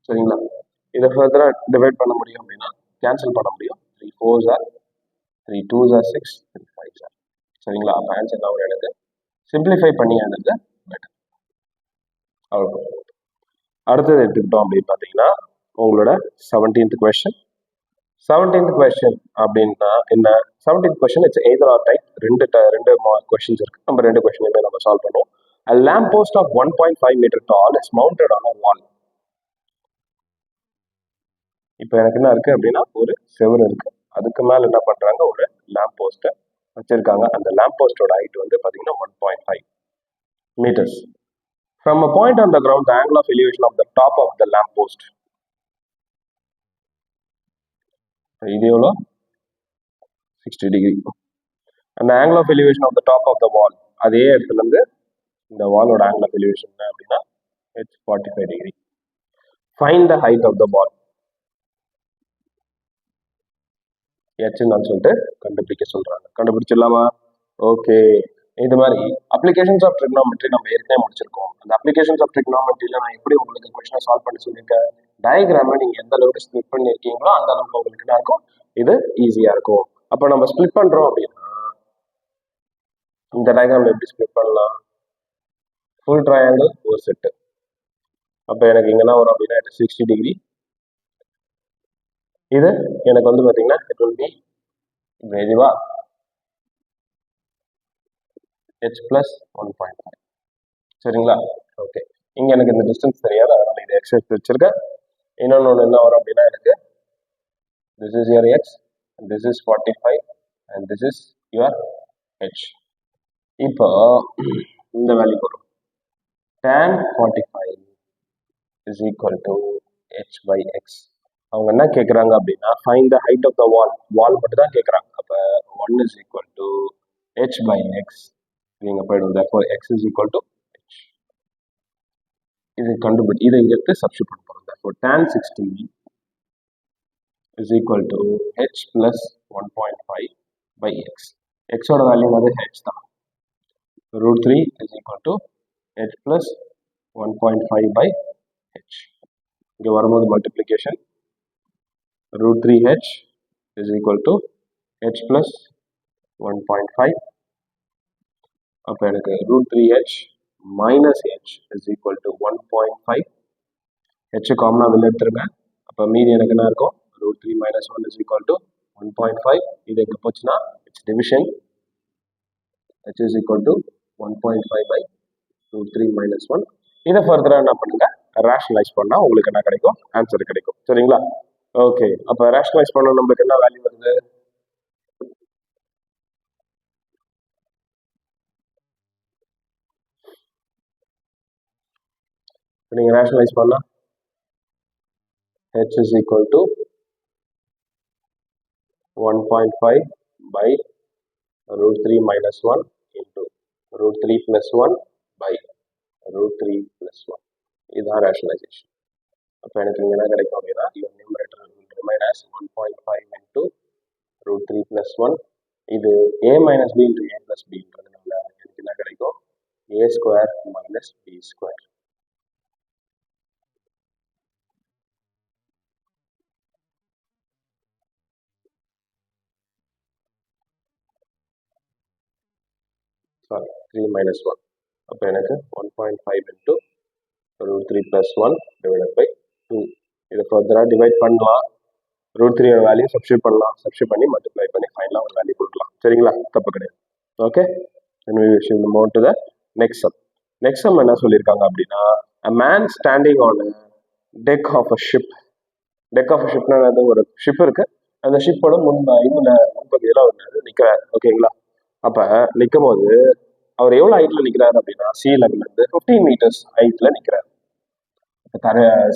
சரிங்களா? இதை ஃபர்தராக டிவைட் பண்ண முடியும் அப்படின்னா கேன்சல் பண்ண முடியும். 3 4s are 3 2s are 6 3 5s are. சரிங்களா? அப்போ ஆன்சர் நான் எனக்கு சிம்பிளிஃபை பண்ணி எழுதுறது பெட்டர். அவ்வளோ. அடுத்தது எடுத்துக்கிட்டோம் அப்படின்னு பார்த்தீங்கன்னா உங்களோட 17th கொஸ்டின். 17th கொஸ்டின் அப்படின்னா என்ன? 17th question it's either R type. ரெண்டு கொஸ்டின்ஸ் இருக்கு. நம்ம ரெண்டு கொஸ்டினுமே நம்ம சால்வ் பண்ணுவோம். A lamp post of 1.5 meter tall is mounted on a wall. இப்போ எனக்கு என்ன இருக்கு அப்படின்னா ஒரு செவரு இருக்கு, அதுக்கு மேல என்ன பண்றாங்க, ஒரு லேம்ப் போஸ்ட்டை வச்சிருக்காங்க. அந்த லேம்ப் போஸ்டோட ஹைட் வந்து பாத்தீங்கன்னா 1.5 meters. From a point on the ground, the angle of elevation of the top of the lamp post. இது எவ்வளோ? 60 degree. அந்த angle of elevation of the top of the wall, அதே இடத்துல இருந்து இந்த வாலோட angle of elevation அப்படின்னா it's 45 degree. Find the height of the wall. எச்சுன்னு சொல்லிட்டு கண்டுபிடிக்க சொல்றாங்க. கண்டுபிடிச்சிடலாமா? ஓகே. இது மாதிரி அப்ளிகேஷன்ஸ் ஆஃப் ட்ரிக்னாமெட்ரி நம்ம ஏற்கனவே முடிச்சிருக்கோம். அந்த அப்ளிகேஷன்ஸ் ஆஃப் ட்ரிக்னாமெட்ரியில நான் எப்படி உங்களுக்கு கொஸ்டினை சால்வ் பண்ணி சொல்லியிருக்கேன், டயக்ராமை நீங்க எந்த அளவுக்கு ஸ்பிளிட் பண்ணியிருக்கீங்களோ அந்த அளவுக்கு உங்களுக்கு என்ன இருக்கும், இது ஈஸியா இருக்கும். அப்போ நம்ம ஸ்பிளிட் பண்றோம் அப்படின்னா இந்த டயக்ராம்ல எப்படி ஸ்பிளிட் பண்ணலாம்? ஃபுல் ட்ரையாங்கிள் ஒரு செட்டு. அப்போ எனக்கு இங்க என்ன வரும் அப்படின்னா 60 டிகிரி. இது எனக்கு வந்து பாத்தீங்கன்னா it will be இதுவா h plus 1.5. சரிங்களா? ஓகே. இங்க எனக்கு இந்த டிஸ்டன்ஸ் தெரியாது, அதனால இது x எடுத்து வச்சிருக்கேன். இன்னொன்று என்ன வரும் அப்படின்னா எனக்கு this is your x, this is 45 and this is your h. இப்போ இந்த வேல்யூ வரும் tan 45 is equal to h by x. அவங்க என்ன கேட்குறாங்க அப்படின்னா find the height of the wall. Wall மட்டும் தான் கேட்குறாங்க. அப்போ 1 is equal to h by x. நீங்க போயிடும். therefore x is equal to h. இது கண்டுபிடி, இதை இங்க எடுத்து சப்ஸ்டிட்யூட் பண்ண போறோம். therefore tan 60 is equal to h plus 1.5 by x. x ஓட வேல்யூ வந்து h தான். root 3 is equal to h plus 1.5 by h. இங்க வரும்போது multiplication root 3h is equal to h plus 1.5. அப்போ எனக்கு root 3h minus h is equal to 1.5. h காமனா வெளில எடுத்துருங்க. அப்போ மீதி எனக்கு என்ன இருக்கும், root 3 minus 1 is equal to 1.5. இது எங்கே போச்சுன்னா it's division. h is equal to 1.5 by root 3 minus 1. இதை ஃபர்தராக என்ன பண்ணுங்க, ரேஷனலைஸ் பண்ணால் உங்களுக்கு என்ன கிடைக்கும், ஆன்சர் கிடைக்கும். சரிங்களா? ஓகே. அப்போ ரேஷனலைஸ் பண்ண நம்மளுக்கு என்ன வேல்யூ வருது, நீங்க ரேஷனலைஸ் பண்ணா h is equal to 1.5 by root 3 minus 1 into root 3 plus 1 by root 3 plus 1. இதுதான் ரேஷனலைசேஷன். அப்போ எனக்கு இங்கே என்ன கிடைக்கும் அப்படின்னா your numerator will remain as 1.5 into root 3 plus 1. இது a minus b into a plus bன்றதுனால எனக்கு என்ன கிடைக்கும், a square minus b square. Sorry, 3 minus 1. அப்போ எனக்கு 1.5 into root 3 plus 1 divided by 2. இதை ஃபர்தராக டிவைட் பண்ணலாம். root 3 வேல்யூ சப்ஸ்டிட்யூட் பண்ணலாம். சப்ஸ்டிட்யூட் பண்ணி மல்டிப்ளை பண்ணி ஃபைனலாக ஒரு வேல்யூ கொடுக்கலாம். சரிங்களா? தப்பு கிடையாது. Okay. then we should move on to the next sum. next sum என்ன சொல்லியிருக்காங்க அப்படின்னா a man standing on a deck of a ship. deck of a shipனா ஒரு ஷிப் இருக்கு, அந்த ஷிப்போட முன்பகுதியில் அவர் நிற்கிறார். ஓகேங்களா? அப்போ நிற்கும் போது அவர் எவ்வளோ ஹைட்ல நிற்கிறாரு அப்படின்னா சி லெவல்ல இருந்து 15 meters ஹைட்ல நிற்கிறார்.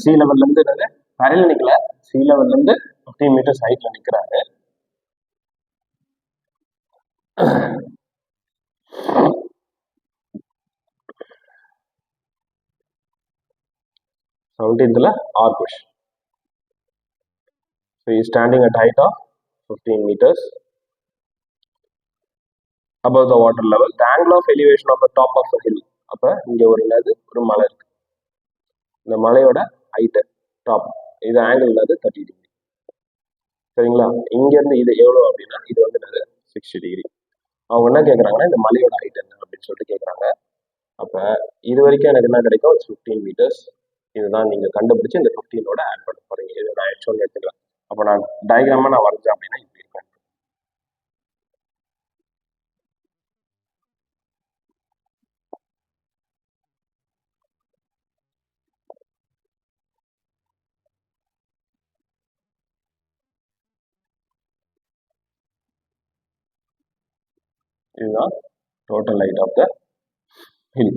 சி லெவல்ல இருந்து தரையில் நிற்கல, சி லெவல்ல இருந்து 15 meters ஹைட்ல நிற்கிறாரு. R question. So he is standing at height of 15 meters above the water level. The angle of elevation of the top of the hill. அப்போ இங்கே ஒரு மலை இருக்கு. இந்த மலையோட ஹைட்டு டாப் இது ஆங்கிள் 30 டிகிரி. சரிங்களா? இங்கேருந்து இது எவ்வளோ அப்படின்னா இது 60 டிகிரி. அவங்க என்ன கேட்குறாங்கன்னா இந்த மலையோட ஹைட் என்ன அப்படின்னு சொல்லிட்டு கேட்குறாங்க. அப்போ இது வரைக்கும் எனக்கு என்ன கிடைக்கும்? 15 மீட்டர்ஸ். இதுதான் நீங்கள் கண்டுபிடிச்சி இந்த 15ஓட ஆட் பண்ண போகிறீங்க. இது நான் H1 எடுத்துக்கலாம். அப்போ நான் டயக்ராமாக நான் வரைஞ்சேன் அப்படின்னா இப்படி இருக்கும். இதுதான் total height of the hill.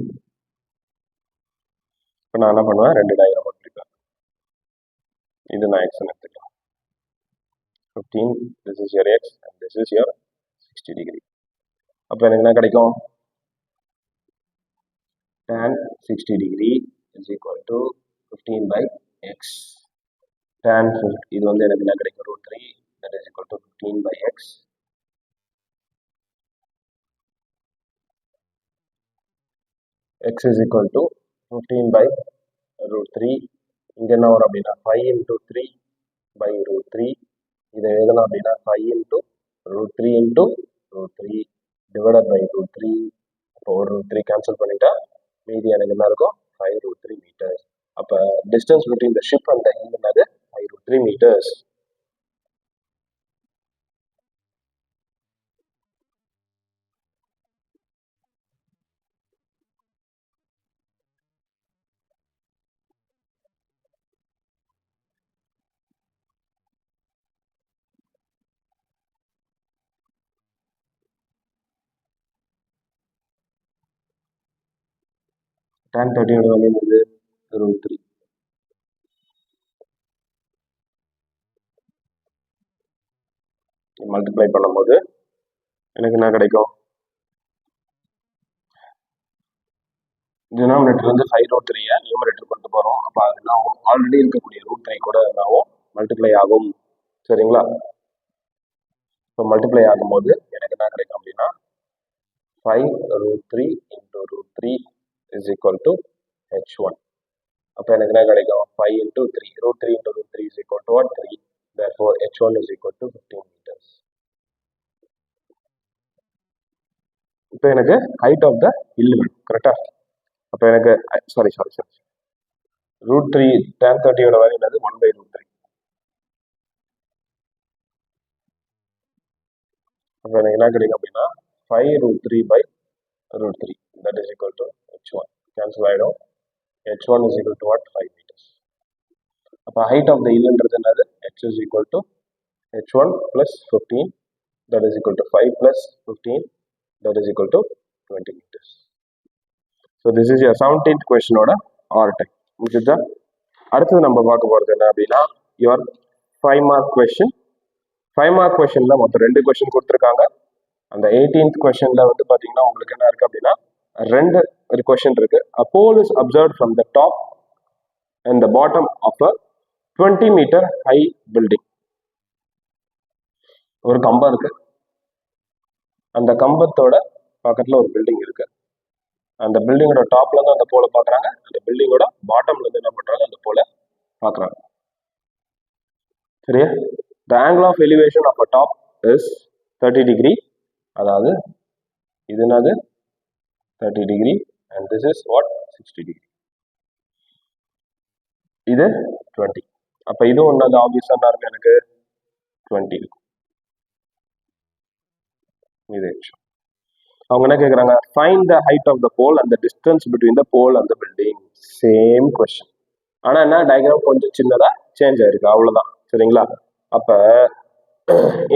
இப்போ நான் என்ன பண்ணுவேன்? 2 டயக்ராம் எடுத்துக்கலாம். இது நான் எக்ஸ்ன்னு எடுத்துக்கலாம். 15, this is your x and this is your 60 degree. அப்போ எனக்கு என்ன கிடைக்கும்? tan 60 degree is equal to 15 by x. tan இது எனக்கு என்ன கிடைக்கும்? √3, that is equal to 15 by x. x is equal to 15 by √3. இங்கே என்ன வரும் அப்படின்னா 5 into 3 by √3. இதை எழுதணும் அப்படின்னா 5 into √3 into √3 divided by √3. இப்போ ஒரு √3 கேன்சல் பண்ணிட்டா மீதி எனக்கு என்ன இருக்கும்? 5√3 meters. அப்போ distance between the ship and the hill என்னது? 5√3 meters. tan 30 ஓட வேல்யூ என்னது? √3. மல்டிப்ளை பண்ணும்போது எனக்கு என்ன கிடைக்கும்? டினாமினேட்டர்லேருந்து 5√3 நியூமரேட்டர் கொண்டு போகிறோம். அப்போ அது என்ன ஆகும்? ஆல்ரெடி இருக்கக்கூடிய √3 கூட என்னாகும்? மல்டிப்ளை ஆகும். சரிங்களா? இப்போ மல்டிப்ளை ஆகும்போது எனக்கு என்ன கிடைக்கும் அப்படின்னா 5√3 into √3 is equal to H1. அப்போ எனக்கு என்ன கிடைக்கும்? 5 into 3. √3 into √3 is equal to what? 3. Therefore, H1 is equal to 15 meters. இப்போ எனக்கு ஹைட் ஆஃப் த ஹில் வேணும். கரெக்டாக? அப்போ எனக்கு சாரி √3 tan 30ஓட வேல்யூ என்னது? 1 by √3. அப்போ எனக்கு என்ன கிடைக்கும் அப்படின்னா 5√3 by √3 that is equal to H1. Cancel ஆகிடும். H1 is equal to what? 5 meters. அப்போ ஹைட் ஆஃப் த ஹில்ன்றது என்னது? H is equal to H1 plus 15 that is equal to 5 plus 15 that is equal to 20 meters. So this is your 17th question ஓட R type. முடிச்சுதா? அடுத்தது நம்ம பார்க்க போகிறது என்ன அப்படின்னா your 5 mark question. 5 mark questionல மொத்தம் 2 கொஸ்டின் கொடுத்துருக்காங்க. அந்த 18th questionல பார்த்தீங்கன்னா உங்களுக்கு என்ன இருக்கு அப்படின்னா 2 கொஸ்டின் இருக்கு. A pole is observed from the top and the bottom of a 20 meter high building. ஒரு கம்பம் இருக்கு. அந்த கம்பத்தோட பக்கத்துல ஒரு பில்டிங் இருக்கு. அந்த பில்டிங்கோட டாப்ல இருந்து அந்த போலை பாக்குறாங்க. அந்த பில்டிங்கோட பாட்டம்ல இருந்து என்ன பண்றாங்க? அந்த போலை பாக்குறாங்க. சரியா? The angle of elevation of a top is 30 degree. அதாவது இது என்னது? 30 degree and this is what? 60 degree. இது 20. அப்ப இது ஒன்னாவது ஆப்வியஸா என்ன இருக்கு? எனக்கு 20 இருக்கும். இது அவங்க என்ன கேட்குறாங்க? Find the height of the pole and the distance between the pole and the building. Same question. ஆனால் என்ன டயக்ராம் கொஞ்சம் சின்னதாக சேஞ்ச் ஆயிருக்கு, அவ்வளோதான். சரிங்களா? அப்போ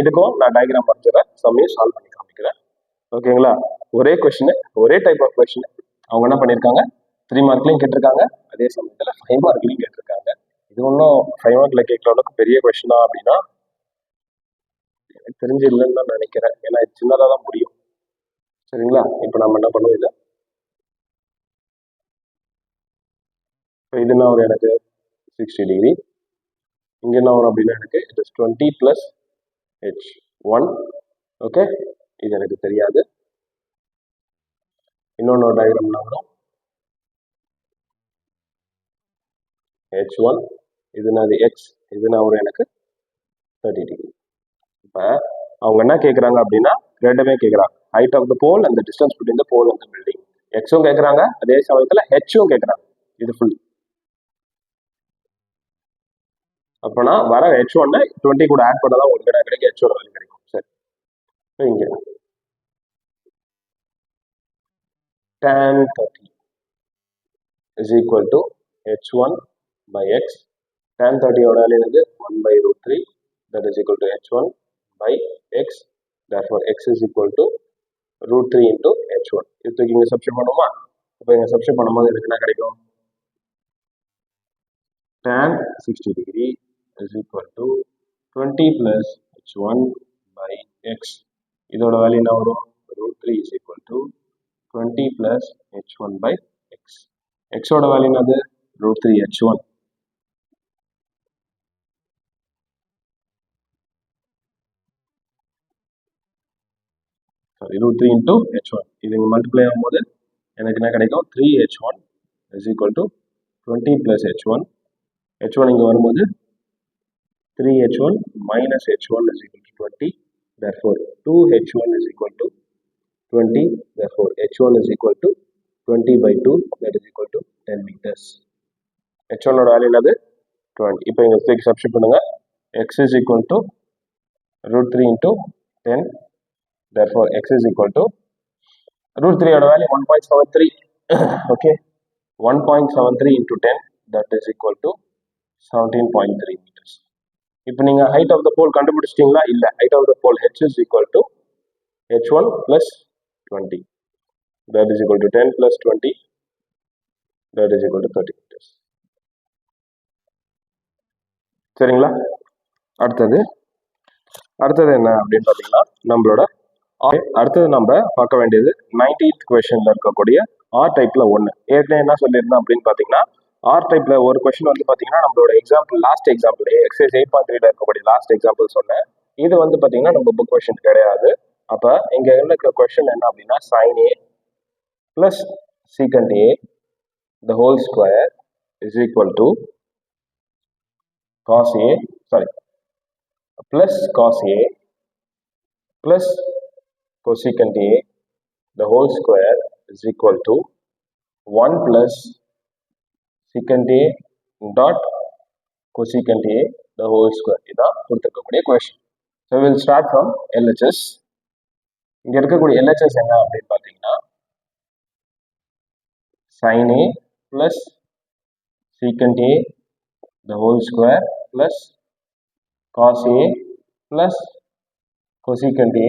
இதுக்கும் நான் டயக்ராம் வரைஞ்சிடறேன், சம்மையும் சால்வ் பண்ணி காமிக்கிறேன். ஓகேங்களா? ஒரே கொஸ்டின், ஒரே டைப் ஆஃப் கொஸ்டின். அவங்க என்ன பண்ணியிருக்காங்க? 3 மார்க்லையும் கேட்டிருக்காங்க, அதே சமயத்தில் 5 மார்க்லையும் கேட்டிருக்காங்க. இது ஒன்றும் 5 மார்க்கில் கேட்குற அளவுக்கு பெரிய கொஸ்டினா அப்படின்னா எனக்கு தெரிஞ்சு இல்லைன்னு தான் நினைக்கிறேன். ஏன்னா இது சின்னதாக தான் முடியும். சரிங்களா? இப்போ நம்ம என்ன பண்ணுவோம்? இது இப்போ இது என்ன வரும்? எனக்கு 60 டிகிரி. இங்கே என்ன வரும் அப்படின்னா எனக்கு இட் இஸ் 20 + H1. ஓகே, இது எனக்கு தெரியாது. இன்னொன்று டயக்ராம் என்ன வரும்? h1 இது என்னது x, இது நான் ஒரு எனக்கு 30 டிகிரி. இப்போ அவங்க என்ன கேட்குறாங்க அப்படின்னா ரெண்டுமே கேட்குறாங்க, ஹைட் ஆஃப் த போல் அந்த டிஸ்டன்ஸ் பிட்வீன் த போல் அந்த பில்டிங். எக்ஸும் கேட்குறாங்க, அதே சமயத்தில் ஹெச்சும் கேட்குறாங்க. இது ஃபுல். அப்போனா வர h1 20 கூட ஆட் பண்ண தான் உங்களுக்கு என்ன கிடைக்கும், h1 வேல்யூ கிடைக்கும். சரி, இங்கே tan 30 is equal to h1 by x. tan 30 ஓட வேல்யூ என்னது 1 by root 3, that is equal to h1 by x. Therefore x is equal to root 3 into h1. இதுக்கு இங்கே சப்ஸ்டிட் பண்ணுமா? இப்போ இங்கே சப்ஸ்டிட் பண்ணும்போது எனக்கு என்ன கிடைக்கும், tan 60 degree is equal to 20 plus h1 by x. இதோட வேல்யூ என்ன வரும், root 3 is equal to 20 plus h1 by x. x ஓட வேல்யூ என்னது, root 3 h1. Sorry, root 3 into h1. இது இங்கே மல்டிப்ளை ஆகும்போது எனக்கு என்ன கிடைக்கும், 3h1 is equal to 20 plus h1. h1 இங்கே வரும்போது 3h1 minus h1 is equal to 20. Therefore 2h1 is equal to 20. Therefore h1 is equal to 20 by 2, that is equal to 10 meters. h1 ஓட value என்னது 20. இப்போ இங்கே substitute பண்ணுங்க, x is equal to root 3 into 10. Therefore x is equal to root 3 ஓட value 1.73. okay, 1.73 into 10, that is equal to 17.3 meters. இப்போ நீங்க height of the pole கண்டுபிடிச்சிட்டீங்களா? இல்ல, height of the pole h is equal to h1 plus 20, that is equal to 10 plus 20, that is equal to 30 meters. சரிங்களா? அடுத்தது என்ன அப்படின்னு பார்த்தீங்கன்னா நம்மளோட அடுத்தது நம்ம பார்க்க வேண்டியது 19th கொஸ்டின்ல இருக்கக்கூடிய ஆர் டைப்ல ஒன்று. ஏற்கனவே என்ன சொல்லியிருந்தேன் அப்படின்னு பார்த்தீங்கன்னா, ஆர் டைப்ல ஒரு கொஸ்டின் வந்து பார்த்தீங்கன்னா நம்மளோட எக்ஸாம்பிள், லாஸ்ட் எக்ஸாம்பிள் எக்ஸசைஸ் 8.3ல இருக்கக்கூடிய லாஸ்ட் எக்ஸாம்பிள் சொன்னேன். இது வந்து பார்த்தீங்கன்னா நம்ம புக் கொஸ்டின் கிடையாது. அப்போ இங்க இருக்க கொஸ்டின் என்ன அப்படின்னா, sin a plus secant a the whole square is equal to cos a, sorry, plus cos a plus cosecant a the whole square is equal to 1 plus secant a dot cosecant a the whole square. இதான் கொடுத்துருக்கக்கூடிய question. So will start from LHS. இங்க இருக்கக்கூடிய LHS என்ன அப்படின்னு பார்த்தீங்கன்னா, sin a plus secant a the whole square plus cos a plus cosecant a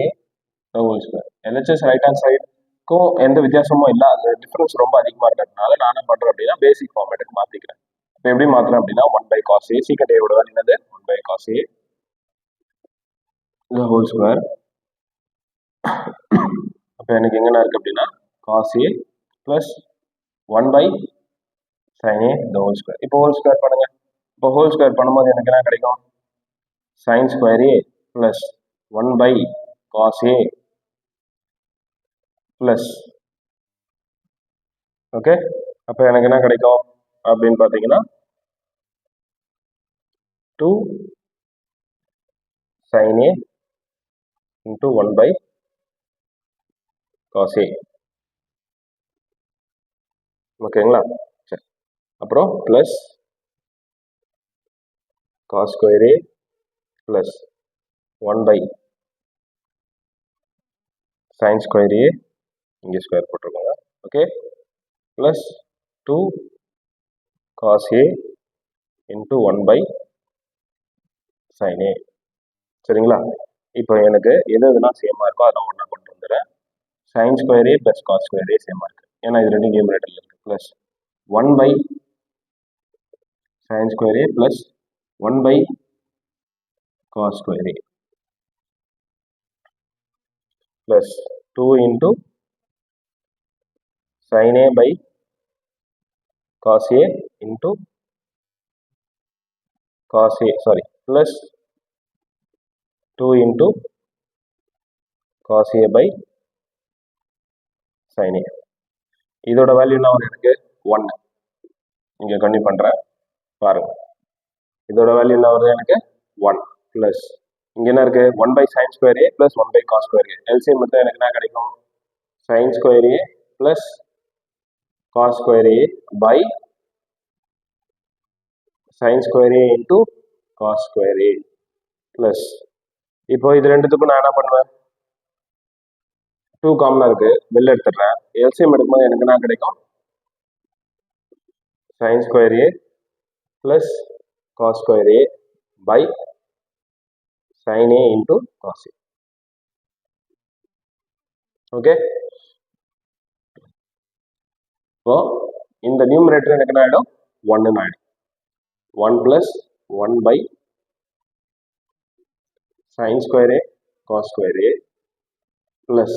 the whole square. LHS right hand சைடுக்கும் எந்த வித்தியாசமும் இல்லை, அது டிஃபரன்ஸ் ரொம்ப அதிகமாக இருக்கிறதுனால நான் என்ன பண்ணுறேன் அப்படின்னா பேசிக் ஃபார்மேட்டுக்கு மாற்றிக்கிறேன். இப்போ எப்படி மாற்றுறேன் அப்படின்னா 1 by cos a, secant a ஓட வேல்யூ என்னது 1 by cos a the whole square. அப்போ எனக்கு எங்கன்னா இருக்கு அப்படின்னா cos a plus 1 by sin a the whole square. இப்போ ஹோல் ஸ்கொயர் பண்ணுங்க. இப்போ ஹோல் ஸ்கொயர் பண்ணும்போது எனக்கு என்ன கிடைக்கும், sin square a plus 1 by cos a plus, okay. அப்போ எனக்கு என்ன கிடைக்கும் அப்படின்னு பார்த்தீங்கன்னா 2 sin a into 1 by cos a. ஓகேங்களா? சரி, அப்புறம் plus cos square a plus 1 by sin square a, இங்கே ஸ்கொயர் போட்டிருக்கோங்க. Okay, plus 2 cos a into 1 by sin a. சரிங்களா? இப்போ எனக்கு எது எதுனா சேமாக இருக்கோ அதை ஒன்றா கொண்டு வந்துடுறேன். sin square a plus cos square a சேமாக இருக்கு, ஏன்னா இது ரெண்டு நியூமரேட்டர்ல இருக்கு. Plus 1 by sin square a plus 1 by cos square a plus 2 into sin a by cos a into cos a, sorry, plus 2 into cos a by sin a. இதோட value என்ன வரும் எனக்கு 1. இங்கே கன்டினியூ பண்ணுறேன். பாருங்க, இதோட வேல்யூ என்ன வருது எனக்கு 1 ப்ளஸ் இங்க என்ன இருக்கு 1 by sine square A plus 1 by cos square A. LCM மட்டும் எனக்கு என்ன கிடைக்கும் sine square A plus cos square A by sine square A into cos square A plus இப்போ இது ரெண்டுத்துக்கும் நான் என்ன பண்ணுவேன் 2 காமனா இருக்கு வெளில எடுத்துடுறேன். எல்சிஎம் எடுக்கும்போது எனக்கு என்ன கிடைக்கும் sine square A plus cos square A by sin A into cos A. Okay, இப்போ இந்த நியூமரேட்டர் எனக்கு என்ன ஆகிடும் 1 ஆகிடும். 1 plus 1 by sine square A cos square A plus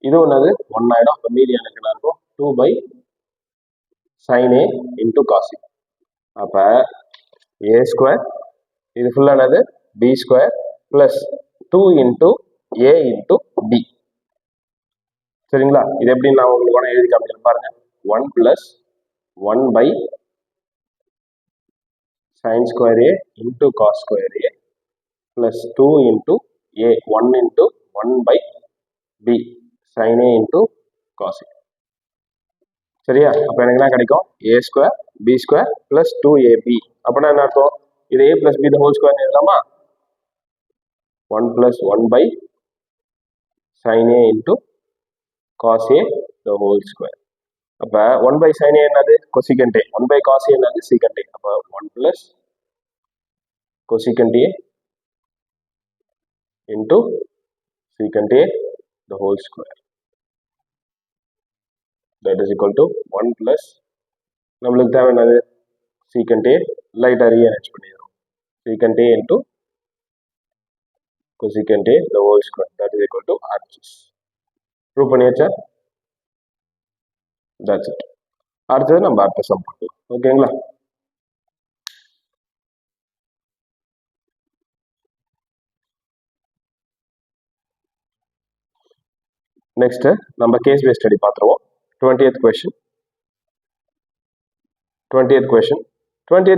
இது ஒன்றது 1 ஆகிடும். அப்போ மீதி எனக்கு என்ன இருக்கும் 2 by sine A into cos A. அப்போ ஏ ஸ்கொயர் இது ஃபுல்லானது B square plus 2 into A into B. சரிங்களா, இது எப்படி நான் உங்களுக்கு வேணா எழுதி காமிக்கிறேன் பாருங்க. 1 plus 1 by sine square A into cos square A plus 2 into A 1 into 1 by B sine A into cos A. சரியா, அப்போ எனக்கு என்ன கிடைக்கும் A square B square plus 2ab. அப்படின்னா என்ன அர்த்தம் இது a plus B the whole square எழுதலாமா 1 plus 1 by sine A into cos A the whole square. அப்போ 1 by sin A என்னது cosecant A, 1 by cos A என்னது secant A. அப்போ 1 plus cosecant A into secant A the whole square. That is equal to 1 plus நம்மளுக்கு தேவை என்னது secant A லைட்டாக rearrange பண்ணிடுறோம் secant A into cosecant A the whole square. That is equal to RHS. Prove பண்ணியாச்சா? That's it. அடுத்தது நம்ம அடுத்த some பார்க்கலாம். ஓகேங்களா, நெக்ஸ்ட் நம்ம கேஸ் பேஸ் ஸ்டடி பார்த்துருவோம். 20th கொஸ்டின் 20th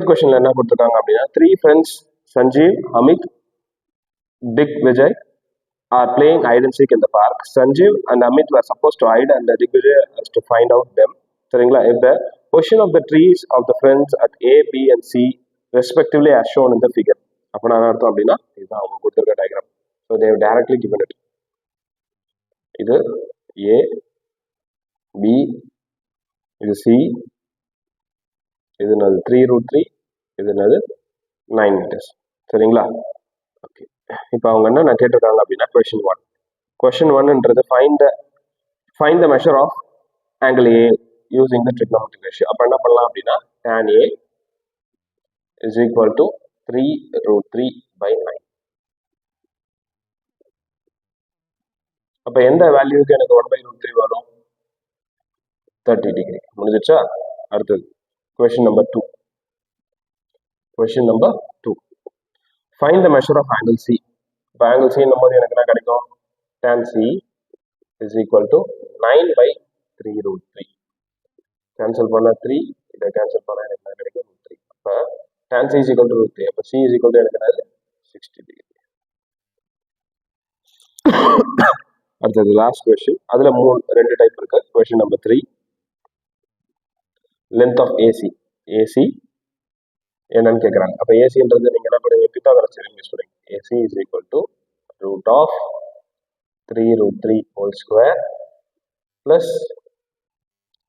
கொஸ்டின்ல என்ன கொடுத்துருக்காங்க அப்படின்னா 3 friends Sanjeev, Amit, Digvijay are playing hide and seek in the park. Sanjeev and Amit were supposed to hide and Digvijay has to find out them. சரிங்களா, if the position of the trees of the friends at A, B and C respectively as shown in the figure. அப்போ நான் அர்த்தம் அப்படின்னா இதுதான் அவங்க கொடுத்துருக்க diagram. So they have directly given it. இது A, B, இது C, இது என்னது 3√3, இது என்னது 9 meters. சரிங்களா, ஓகே. இப்போ அவங்க என்ன கேட்டிருக்காங்க அப்படின்னா கொஸ்டின் ஒன்ன்றது find the measure of angle A using the trigonometric ratio. அப்போ என்ன பண்ணலாம் அப்படின்னா tan A is equal to 3√3 by 9. அப்போ எந்த வேல்யூக்கு எனக்கு 1/√3 வரும் 30 டிகிரி. முடிஞ்சிச்சா? அடுத்தது question number 2 find the measure of angle C. இப்போ ஆங்கிள் சின்னும் போது எனக்கு என்ன கிடைக்கும் tan C is equal to 9/3√3. Cancel பண்ண 3, இதை கேன்சல் பண்ண எனக்கு என்ன கிடைக்கும் 3. அப்போ tan C is equal to √3. அப்போ C is equal to எனக்கு என்னது 60 டிகிரி. அடுத்தது லாஸ்ட் கொஸ்டின், அதில் 2 டைப் இருக்கு. Question number 3 length of AC என்னன்னு கேட்குறாங்க. அப்போ ஏசின்றது நீங்கள் என்ன பண்ணுவீங்க பித்தாகரஸ் தியரம் யூஸ் பண்ணுவீங்க. AC is equal to root of 3√3 whole square plus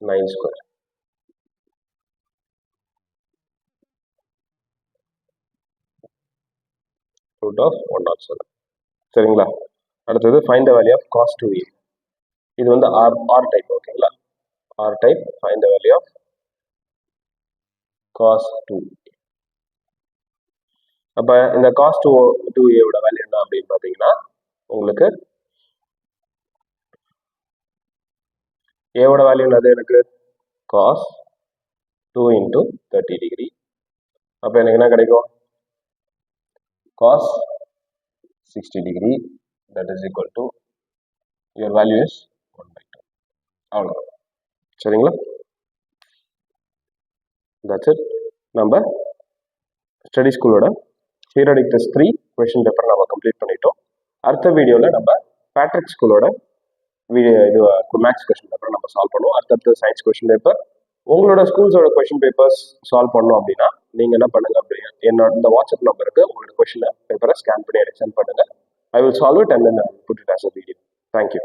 9 square. root of 107. சரிங்களா, அடுத்தது find the value of cos 2a. இது வந்து ஆர் டைப். ஓகேங்களா, R type find the value of cos 2a. அப்போ இந்த cos 2a ஓட value என்ன அப்படின்னு பார்த்தீங்கன்னா உங்களுக்கு ஏவோட வேல்யூ என்னது எனக்கு cos 2 into 30 டிகிரி. அப்போ எனக்கு என்ன கிடைக்கும் cos 60 degree. that is equal to your value is 1/2. அவ்வளோதான். சரிங்களா, that's it. நம்ம ஸ்டடி ஸ்கூலோட பீரியாடிக் டெஸ்ட் 3 கொஷின் பேப்பர் நம்ம கம்ப்ளீட் பண்ணிட்டோம். அடுத்த வீடியோவில் நம்ம பேட்ரிக் ஸ்கூலோட இது மேக்ஸ் கொஷின் பேப்பர் நம்ம சால்வ் பண்ணுவோம். அடுத்தடுத்த சயின்ஸ் கொஷின் பேப்பர் உங்களோட ஸ்கூல்ஸோட கொஷின் பேப்பர்ஸ் சால்வ் பண்ணோம் அப்படின்னா நீங்கள் என்ன பண்ணுங்க அப்படின்னா என்னோட இந்த வாட்ஸ்அப் நம்பருக்கு உங்களோட கொஷின் பேப்பரை ஸ்கேன் பண்ணி எனக்கு சென்ட் பண்ணுங்க. I will solve it and then I will put it as a video. Thank you.